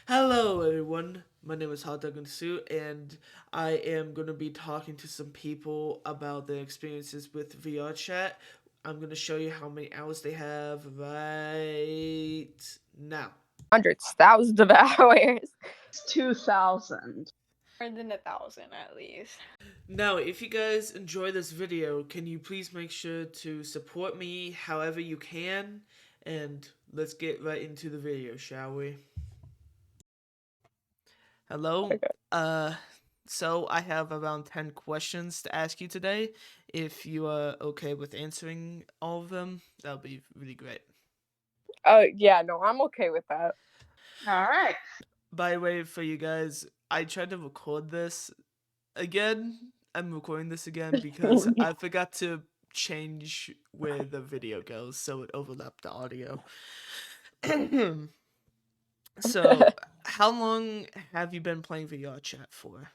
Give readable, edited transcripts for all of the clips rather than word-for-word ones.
Hello, everyone. My name is Sue, and I am going to be talking to some people about their experiences with VRChat. I'm going to show you how many hours they have right now. Hundreds, thousands of hours. 2,000. More than 1,000 at least. Now, if you guys enjoy this video, can you please make sure to support me however you can? And let's get right into the video, shall we? Hello. Okay. So I have around 10 questions to ask you today. If you are okay with answering all of them, that would be really great. Yeah, no, I'm okay with that. All right. By the way, for you guys, I tried to record this again. I'm recording this again because I forgot to change where the video goes, so it overlapped the audio. So, how long have you been playing VR chat for?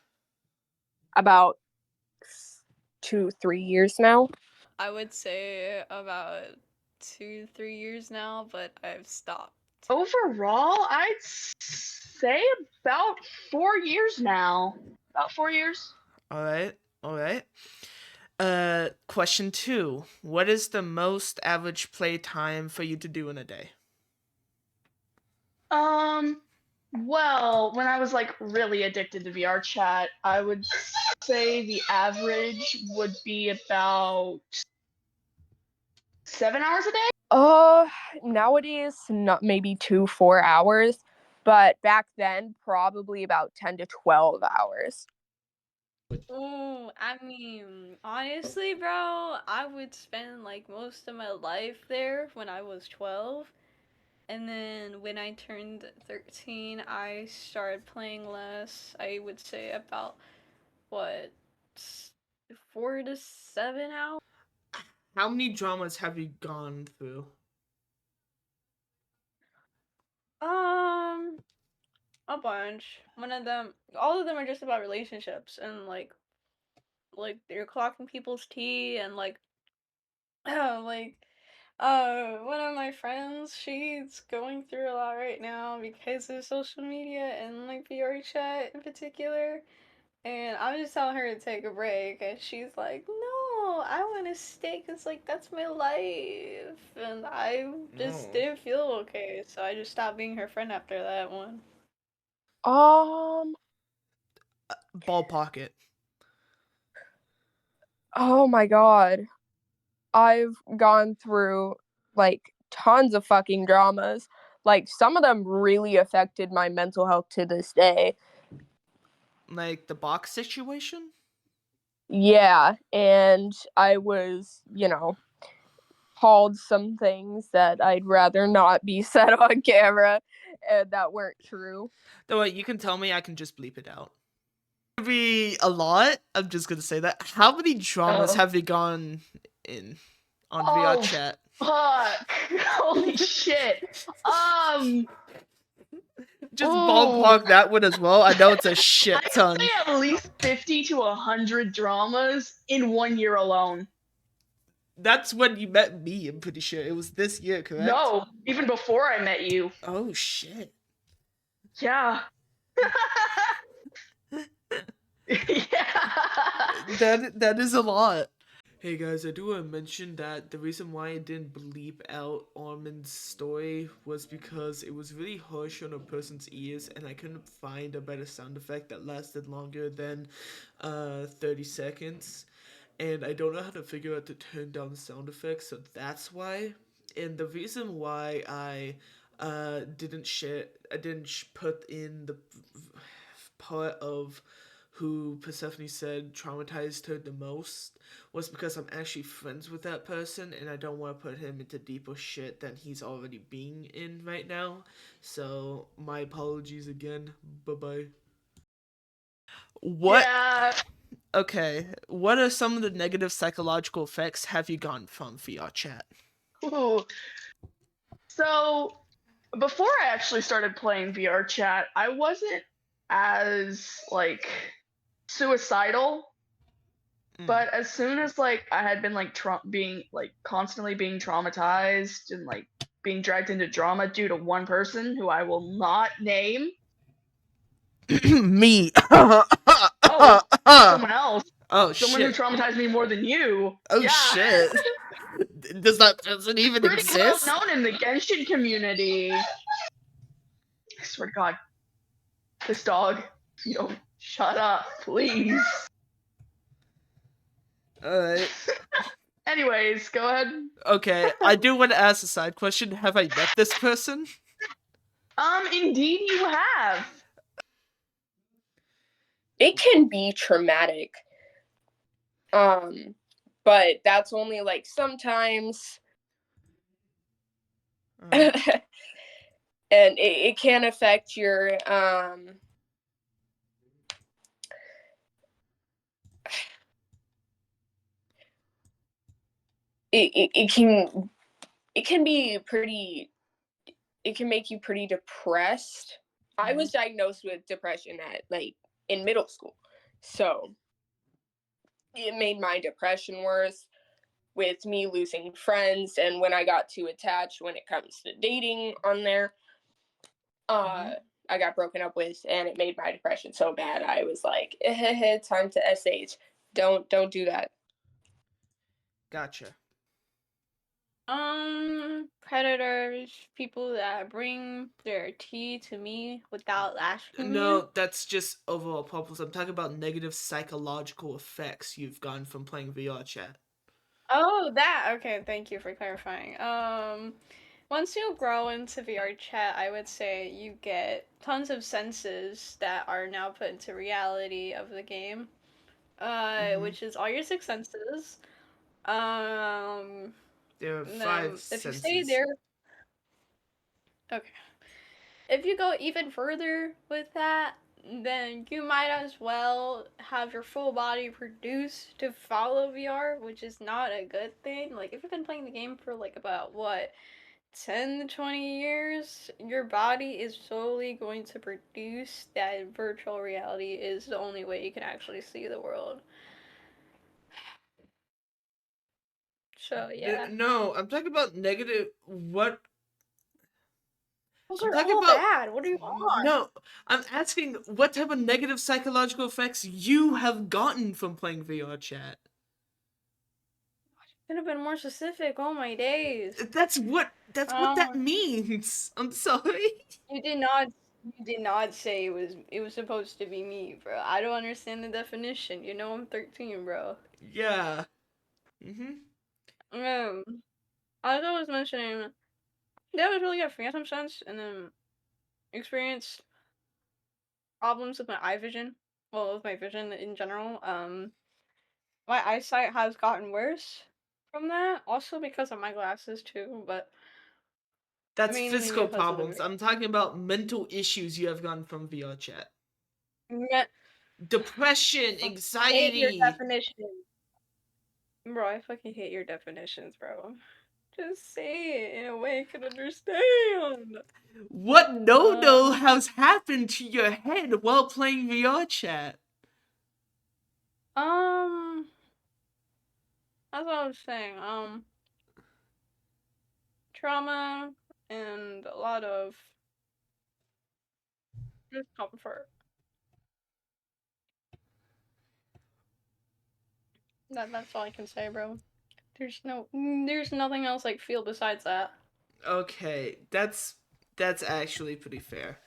About 2-3 years now. I would say about 2-3 years now, but I've stopped. Overall, I'd say about 4 years now. About 4 years. Alright, alright. Question 2. What is the most average play time for you to do in a day? Well, when I was like really addicted to VR chat, I would say the average would be about 7 hours a day. Nowadays, not maybe 2-4 hours, but back then, probably about 10 to 12 hours. Ooh, I mean, honestly, bro, I would spend like most of my life there when I was 12. And then when I turned 13, I started playing less. I would say about, what, 4 to 7 hours? How many dramas have you gone through? A bunch. All of them are just about relationships and like they're clocking people's tea and like like one of my friends, she's going through a lot right now because of social media and like VRChat in particular. And I'm just telling her to take a break, and she's like, "No, I want to stay, cause like that's my life." And I just Oh. didn't feel okay, so I just stopped being her friend after that one. Um, Ball pocket. oh my god. I've gone through like tons of fucking dramas. Like some of them really affected my mental health to this day. Like the box situation? Yeah, and I was, called some things that I'd rather not be said on camera and that weren't true. Though you can tell me, I can just bleep it out. Be a lot. I'm just gonna say that. How many dramas Oh. have you gone in on VR Oh, chat? fuck. Holy shit. Just Ooh. ballpark that one as well. I know it's a I'd shit ton. say at least 50 to 100 dramas in 1 year alone. That's when you met me, I'm pretty sure. It was this year, correct? No, even before I met you. Oh, shit. Yeah. Yeah. That is a lot. Hey guys, I do want to mention that the reason why I didn't bleep out Armin's story was because it was really harsh on a person's ears and I couldn't find a better sound effect that lasted longer than 30 seconds. And I don't know how to figure out to turn down the sound effects, so that's why. And the reason why I didn't put in the part of who Persephone said traumatized her the most was because I'm actually friends with that person and I don't want to put him into deeper shit than he's already being in right now. So my apologies again. Bye bye. What? Yeah. Okay. What are some of the negative psychological effects have you gotten from VR chat? Ooh. So before I actually started playing VR chat, I wasn't as like suicidal. But as soon as like I had been like being like constantly being traumatized and like being dragged into drama due to one person who I will not name, Me. Oh, someone else. Oh Someone who shit. traumatized me more than you. Oh Yeah. shit. Does that person even Pretty well exist? known in the Genshin community. I swear to God, this dog. You don't shut up, please. Alright. Anyways, go ahead. Okay, I do want to ask a side question. Have I met this person? Indeed you have. It can be traumatic. But that's only like sometimes. Uh, And it can affect your it can be pretty, it can make you pretty depressed. I was diagnosed with depression at like in middle school, so it made my depression worse with me losing friends. And when I got too attached when it comes to dating on there, I got broken up with, and it made my depression so bad. I was like, time to sh. Don't do that. Gotcha. Predators, people that bring their tea to me without asking me. No, that's just overall problems. I'm talking about negative psychological effects you've gotten from playing VRChat. Oh, that. Okay, thank you for clarifying. Once you grow into VRChat, I would say you get tons of senses that are now put into reality of the game. Which is all your six senses. Um, There are and 5 then if you stay senses. there, okay. If you go even further with that, then you might as well have your full body reduced to follow VR, which is not a good thing. Like, if you've been playing the game for like about what, 10 to 20 years, your body is slowly going to produce that virtual reality is the only way you can actually see the world. So, yeah. No, I'm talking about negative. What? Those I'm are talking all about. bad. What do you want? No, I'm asking what type of negative psychological effects you have gotten from playing VRChat. Could have been more specific. Oh my days. That's what. That's what that Um, means. I'm sorry. you did not. You did not say it was supposed to be me, bro. I don't understand the definition. You know I'm 13, bro. Yeah. Mhm. Um, as I was mentioning, that was really got phantom sense, and then experienced problems with my eye vision. Well, with my vision in general. My eyesight has gotten worse from that. Also because of my glasses too, but That's mainly physical because of problems. the. I'm talking about mental issues you have gotten from VRChat. Me- Depression, I hate your anxiety. definition. Bro, I fucking hate your definitions, bro. Just say it in a way I can understand. What no Um, has happened to your head while playing VRChat? um, that's what I was saying. Trauma and a lot of discomfort. That's all I can say, bro. There's nothing else I feel besides that. Okay, that's actually pretty fair.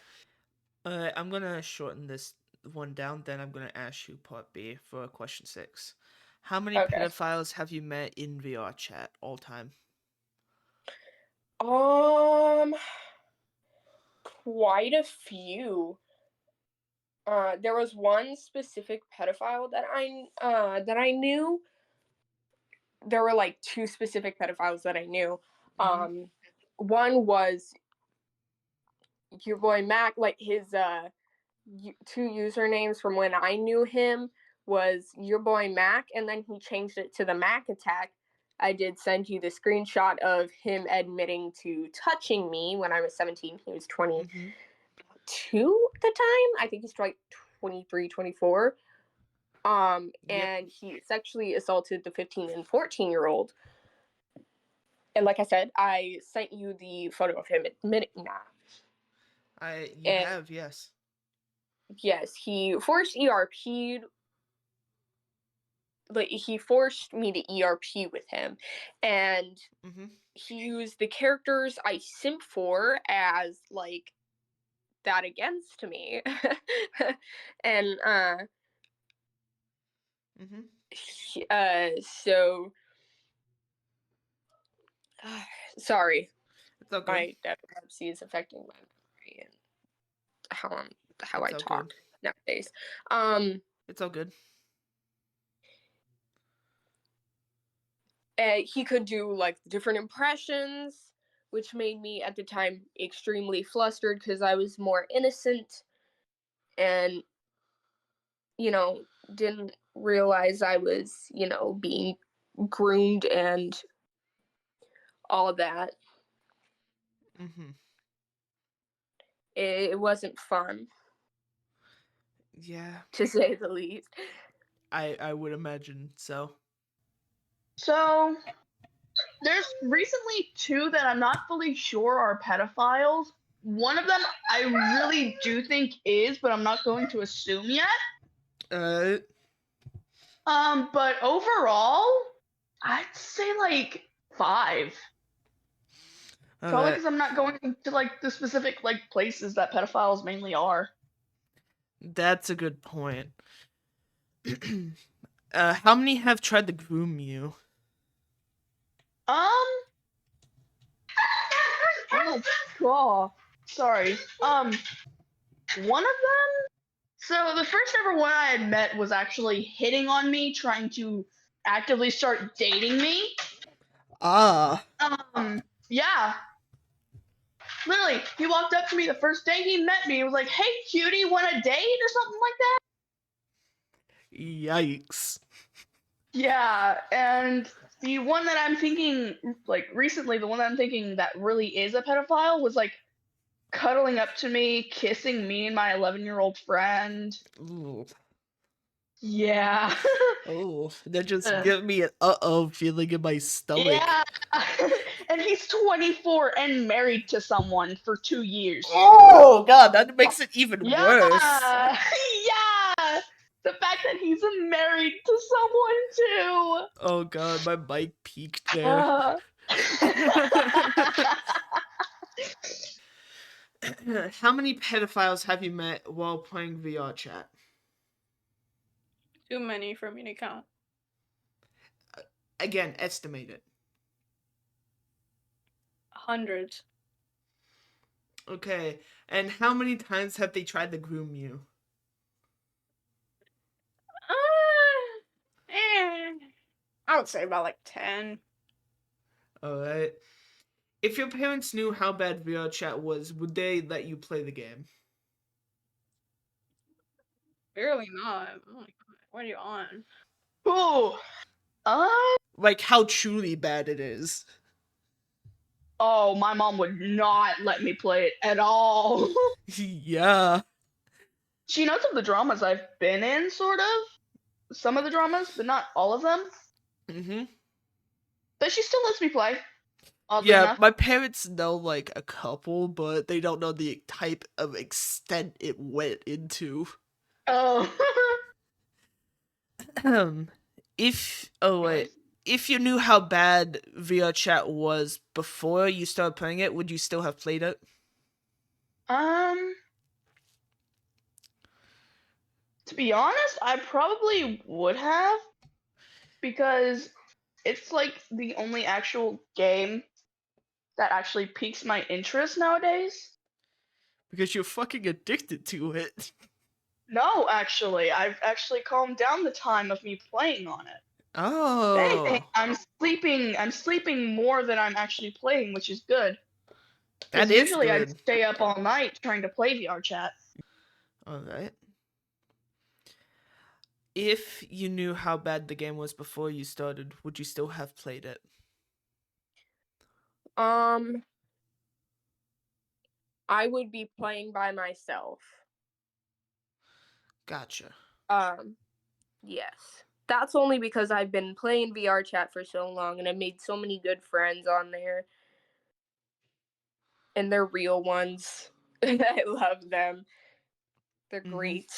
I'm gonna shorten this one down. Then I'm gonna ask you part B for question 6. How many Okay. pedophiles have you met in VRChat all time? Um, quite a few. There was one specific pedophile that I knew. There were like two specific pedophiles that I knew. Mm-hmm. Um, One was your boy Mac. Like his two usernames from when I knew him was your boy Mac, and then he changed it to the Mac Attack. I did send you the screenshot of him admitting to touching me when I was 17. He was 22 Mm-hmm. at the time. I think he's like 23, 24. Yep. And he sexually assaulted the 15 and 14-year-old. And like I said, I sent you the photo of him admitting that. You And have, yes. yes, he forced ERP'd. Like he forced me to ERP with him, and Mm-hmm. he used the characters I simp for as like that against me, and Mm-hmm. so sorry, It's all good. my epilepsy is affecting my memory and how I It's all talk good. nowadays. It's all good. He could do like different impressions, which made me at the time extremely flustered because I was more innocent and didn't realize I was being groomed and all of that. Mm-hmm. It wasn't fun, Yeah, to say the least. I would imagine so. So there's recently two that I'm not fully sure are pedophiles. One of them I really do think is, but I'm not going to assume yet. Uh, But overall, I'd say like five. Probably uh, because I'm not going to like the specific like places that pedophiles mainly are. that's a good point. How many have tried to groom you? Um, oh god, sorry. One of them. So the first ever one I had met was actually hitting on me, trying to actively start dating me. Ah, Yeah, literally, he walked up to me the first day he met me. He was like, "Hey, cutie, want a date or something like that?" yikes. Yeah, and the one that I'm thinking, like recently, the one that I'm thinking that really is a pedophile was like cuddling up to me, kissing me and my 11-year-old friend. Ooh. Yeah. Oh, that just Ugh. give me an uh-oh feeling in my stomach. Yeah. And he's 24 and married to someone for 2 years. Oh god, that makes it even Yeah. worse. Yeah. The fact that he's married to someone too. Oh god, my mic peaked there. Uh. How many pedophiles have you met while playing VRChat? Too many for me to count. Again, estimate it. Hundreds. Okay, and how many times have they tried to groom you? I would say about like 10. Alright. If your parents knew how bad VRChat was, would they let you play the game? Barely not. Oh my god. What are you on? Ooh. Uh. Like, how truly bad it is. Oh, my mom would not let me play it at all. Yeah. She knows of the dramas I've been in, sort of. Some of the dramas, but not all of them. Mm-hmm. But she still lets me play, oddly Yeah, enough. my parents know, like, a couple, but they don't know the type of extent it went into. Oh. Um, if oh wait, Anyways. if you knew how bad VRChat was before you started playing it, would you still have played it? Um, to be honest, I probably would have because it's like the only actual game that actually piques my interest nowadays. Because you're fucking addicted to it. No, actually, I've actually calmed down the time of me playing on it. If anything, Oh, I'm sleeping more than I'm actually playing, which is good. that Because is usually I'd good. stay up all night trying to play VR chat. All right. If you knew how bad the game was before you started, would you still have played it? Um, I would be playing by myself. Gotcha. Yes. That's only because I've been playing VRChat for so long and I've made so many good friends on there. And they're real ones. I love them. They're Mhm. great.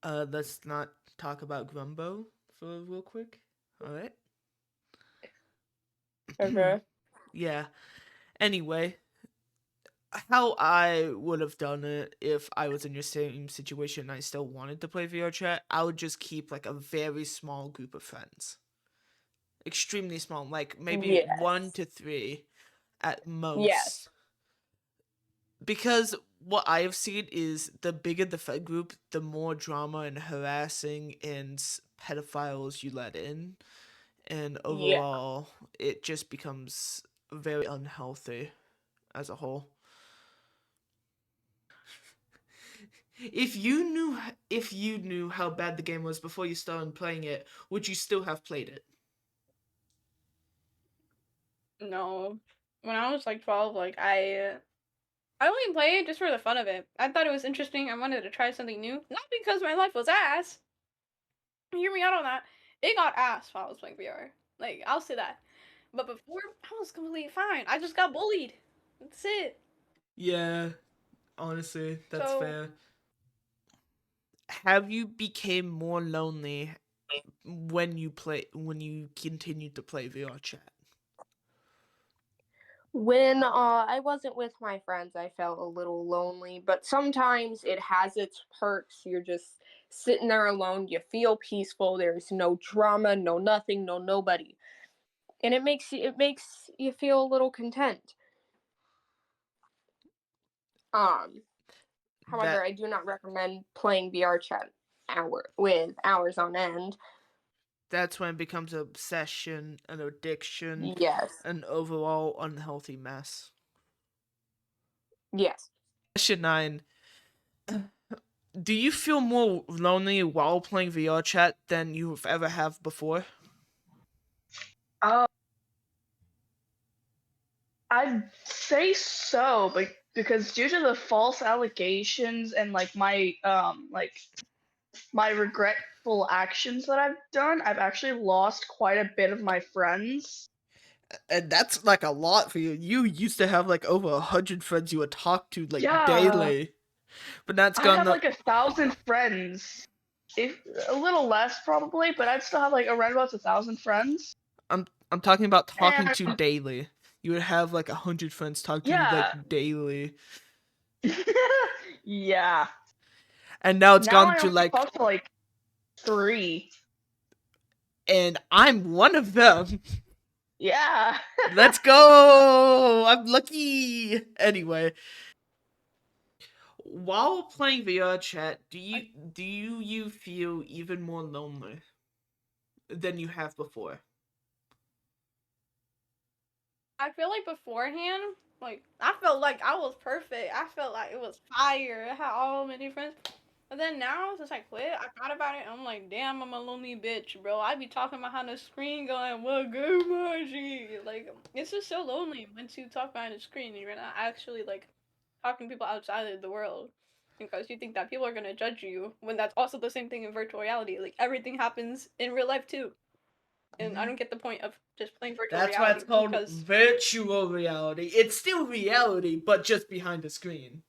Let's not talk about Grumbo for real quick. All right. Okay. Yeah. Anyway, how I would have done it if I was in your same situation and I still wanted to play VRChat, I would just keep like a very small group of friends. Extremely small, like maybe Yes. 1 to 3 at most. Yes. Because what I have seen is the bigger the friend group, the more drama and harassing and pedophiles you let in. And Yeah. overall, it just becomes very unhealthy as a whole. If you knew how bad the game was before you started playing it, would you still have played it? No. When I was like 12, like I only played it just for the fun of it. I thought it was interesting. I wanted to try something new. Not because my life was ass. Hear me out on that. It got ass while I was playing VR. Like, I'll say that. But before, I was completely fine. I just got bullied. That's it. Yeah, honestly, that's So, fair. Have you became more lonely when you continued to play VR chat? When I wasn't with my friends, I felt a little lonely, but sometimes it has its perks. You're just sitting there alone, you feel peaceful, there's no drama, no nothing, no nobody. And it makes you feel a little content. Um However, That I do not recommend playing VR chat hours on end. that's when it becomes an obsession, an addiction, Yes. an overall unhealthy mess. Yes. Question 9. Do you feel more lonely while playing VR chat than you've ever have before? Uh, I'd say so, but because due to the false allegations and my regretful actions that I've done, I've actually lost quite a bit of my friends. And that's like a lot for you. You used to have like over 100 friends you would talk to like Yeah, daily, but that's I gone have up. like 1,000 friends. If a little less probably, but I'd still have like around about 1,000 friends. I'm talking about talking And to daily. You would have like 100 friends talk to you like yeah, daily, yeah. and now it's Now gone I to only like, talk to like 3. and I'm one of them. Yeah. Let's go! I'm lucky. Anyway, while playing VR chat, do you feel even more lonely than you have before? I feel like beforehand, like, I felt like I was perfect. I felt like it was fire. I had all my new friends. But then now, since I quit, I thought about it. I'm like, damn, I'm a lonely bitch, bro. I be talking behind the screen, going, "What good, Margie?" Like, it's just so lonely once you talk behind the screen and you're not actually like talking to people outside of the world, because you think that people are gonna judge you when that's also the same thing in virtual reality. Like, everything happens in real life too, and I Mhm. don't get the point of just playing virtual That's why it's reality called because virtual reality. It's still reality, but just behind the screen.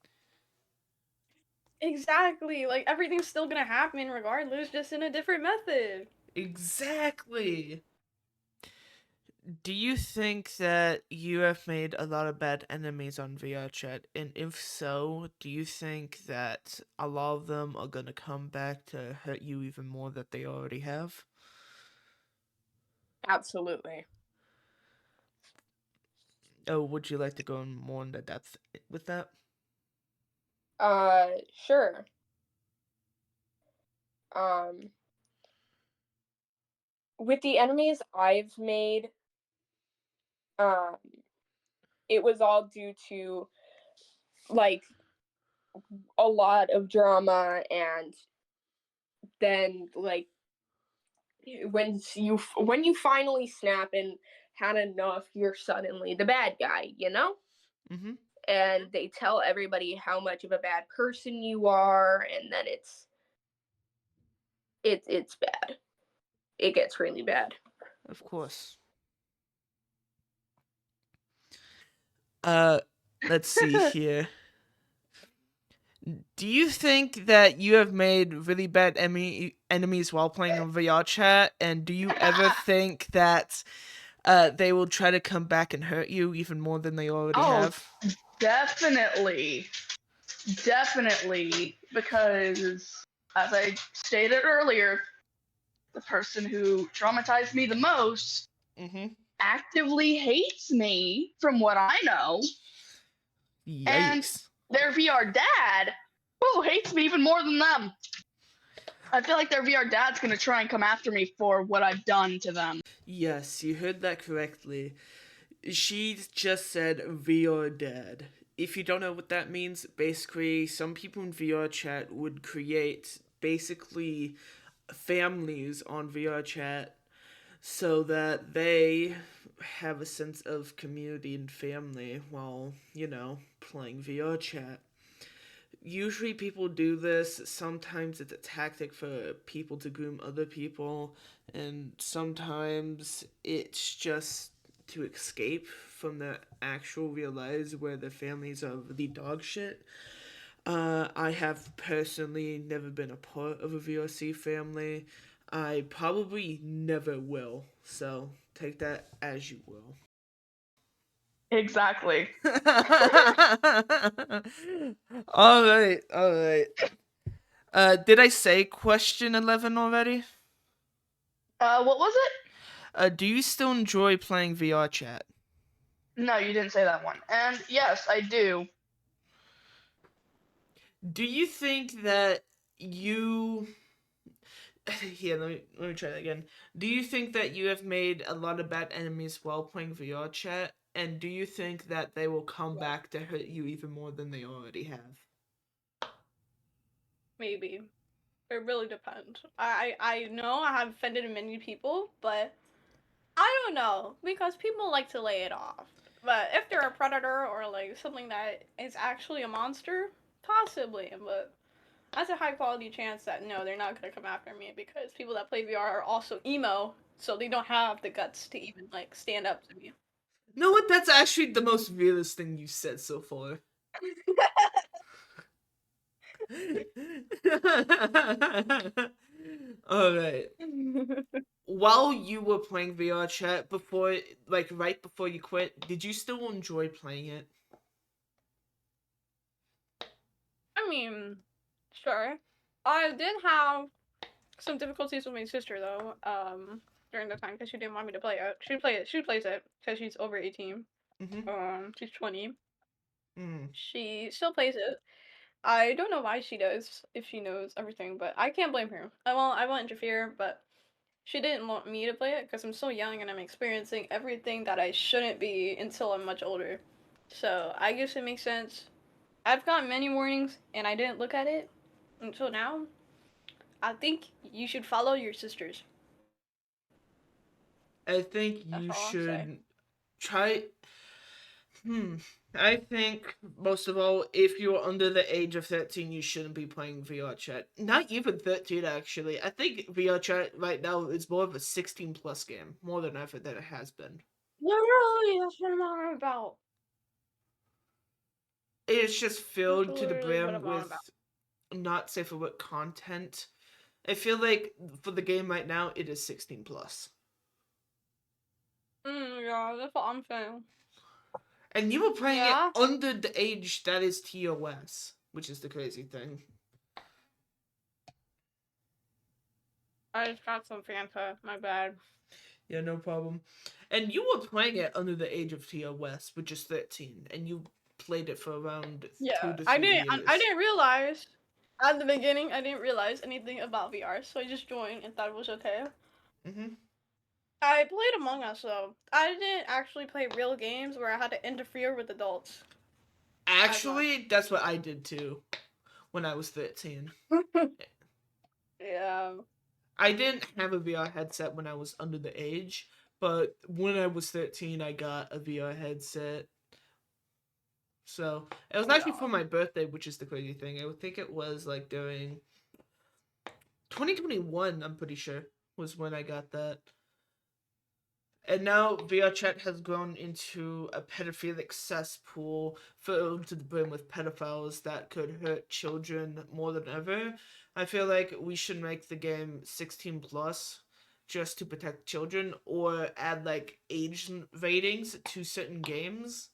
exactly, like, everything's still gonna happen regardless, just in a different method. Exactly. Do you think that you have made a lot of bad enemies on VRChat? And if so, do you think that a lot of them are gonna come back to hurt you even more that they already have? Absolutely. Oh, would you like to go in more into depth with that? Sure. Um, with the enemies I've made, um, it was all due to like a lot of drama, and then like when you finally snap and had enough, you're suddenly the bad guy, you know? Mm-hmm. And they tell everybody how much of a bad person you are, and then it's bad. It gets really bad. Of course. Uh, let's see here. Do you think that you have made really bad enemies while playing on VRChat? And do you ever think that they will try to come back and hurt you even more than they already Oh, have? definitely. Definitely. Because, as I stated earlier, the person who traumatized me the most Mm-hmm. actively hates me, from what I know. And Yikes. their VR dad, who hates me even more than them. I feel like their VR dad's gonna try and come after me for what I've done to them. Yes, you heard that correctly. She just said VR dad. If you don't know what that means, basically, some people in VRChat would create basically families on VRChat so that they have a sense of community and family while, playing VRChat. Usually people do this. Sometimes it's a tactic for people to groom other people, and sometimes it's just to escape from the actual real lives where their families are really dog shit. I have personally never been a part of a VRC family. I probably never will, so take that as you will. Exactly. All right, all right. Did I say question 11 already? What was it? Do you still enjoy playing VR chat? No, you didn't say that one. And yes, I do. Do you think that you here, let me try that again. Do you think that you have made a lot of bad enemies while playing VR chat? And do you think that they will come back to hurt you even more than they already have? Maybe. It really depends. I know I have offended many people, but I don't know because people like to lay it off. But if they're a predator or like something that is actually a monster, possibly. But that's a high quality chance that no, they're not gonna come after me because people that play VR are also emo, so they don't have the guts to even like stand up to me. You know what? That's actually the most realist thing you said so far. All right. While you were playing VR chat before, like right before you quit, did you still enjoy playing it? I mean, sure. I did have some difficulties with my sister though. During the time because she didn't want me to play it. She plays it because she's over 18. Mm-hmm. She's 20. Mm. She still plays it. I don't know why she does if she knows everything, but I can't blame her. I won't interfere, but she didn't want me to play it because I'm so young and I'm experiencing everything that I shouldn't be until I'm much older. So I guess it makes sense. I've gotten many warnings and I didn't look at it until now. I think you should follow your sisters. I think That's you all I'll say. should try. Hmm. I think most of all, if you're under the age of 13, you shouldn't be playing VR chat. Not even 13, actually. I think VR chat right now is more of a 16 plus game, more than ever than it has been. Literally, that's what I'm on about. It's just That's filled to the literally what brim I'm on about. with not safe for work content. I feel like for the game right now, it is 16 plus. Yeah, that's what I'm saying. And you were playing it Yeah, under the age that is TOS, which is the crazy thing. I just got some Fanta. My bad. Yeah, no problem. And you were playing it under the age of TOS, which is 13, and you played it for around two Yeah, to I three didn't. I years. didn't realize at the beginning. I didn't realize anything about VR, so I just joined and thought it was okay. Mm-hmm. I played Among Us though. I didn't actually play real games where I had to interfere with adults as much. Actually, that's what I did too when I was 13. Yeah. I didn't have a VR headset when I was under the age, but when I was 13, I got a VR headset. So it was actually Yeah. for my birthday, which is the crazy thing. I would think it was like during 2021, I'm pretty sure, was when I got that. And now VRChat has grown into a pedophilic cesspool filled to the brim with pedophiles that could hurt children more than ever. I feel like we should make the game 16 plus just to protect children, or add like age ratings to certain games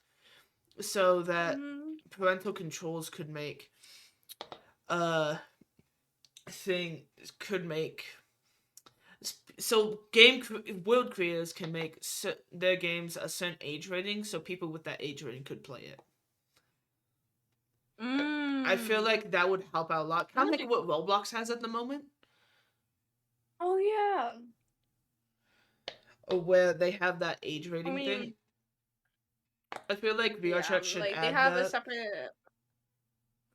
so that Mm-hmm. parental controls could make uh thing could make so world creators can make their games a certain age rating, so people with that age rating could play it. I feel like that would help out a lot, kind of like what Roblox has at the moment, Oh yeah. where they have that age I rating thing. mean, I feel like yeah, VRChat should like they add have a that. separate.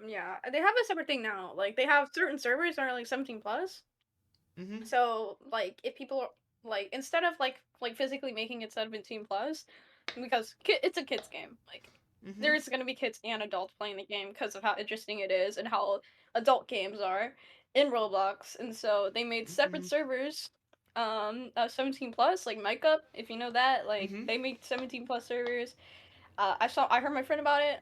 Yeah, they have a separate thing now. Like they have certain servers that are like 17 plus. Mm-hmm. So like if people like instead of like physically making it 17 plus, because it's a kids game. Like Mm-hmm. there's gonna be kids and adults playing the game because of how interesting it is and how adult games are in Roblox. And so they made separate Mm-hmm. servers. 17 plus, like Micah, if you know that, like Mm-hmm. they make 17 plus servers. I heard my friend about it.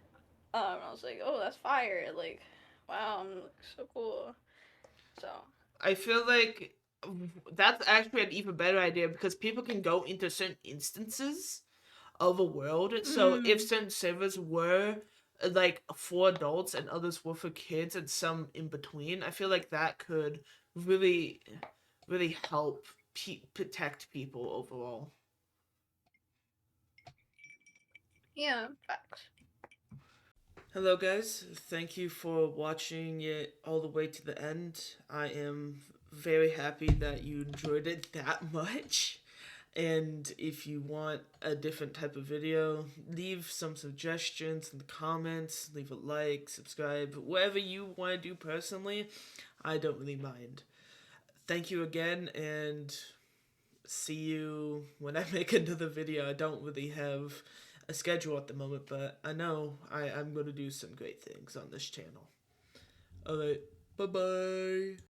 I was like, oh, that's fire! Like, wow, so cool. So. I feel like that's actually an even better idea because people can go into certain instances of a world. So if Mm. certain servers were like for adults and others were for kids and some in between, I feel like that could really, really help protect people overall. Yeah, facts. Hello, guys. Thank you for watching it all the way to the end. I am very happy that you enjoyed it that much. And if you want a different type of video, leave some suggestions in the comments, leave a like, subscribe, whatever you want to do personally. I don't really mind. Thank you again, and see you when I make another video. I don't really have a schedule at the moment, but I know I'm going to do some great things on this channel. Alright, bye bye.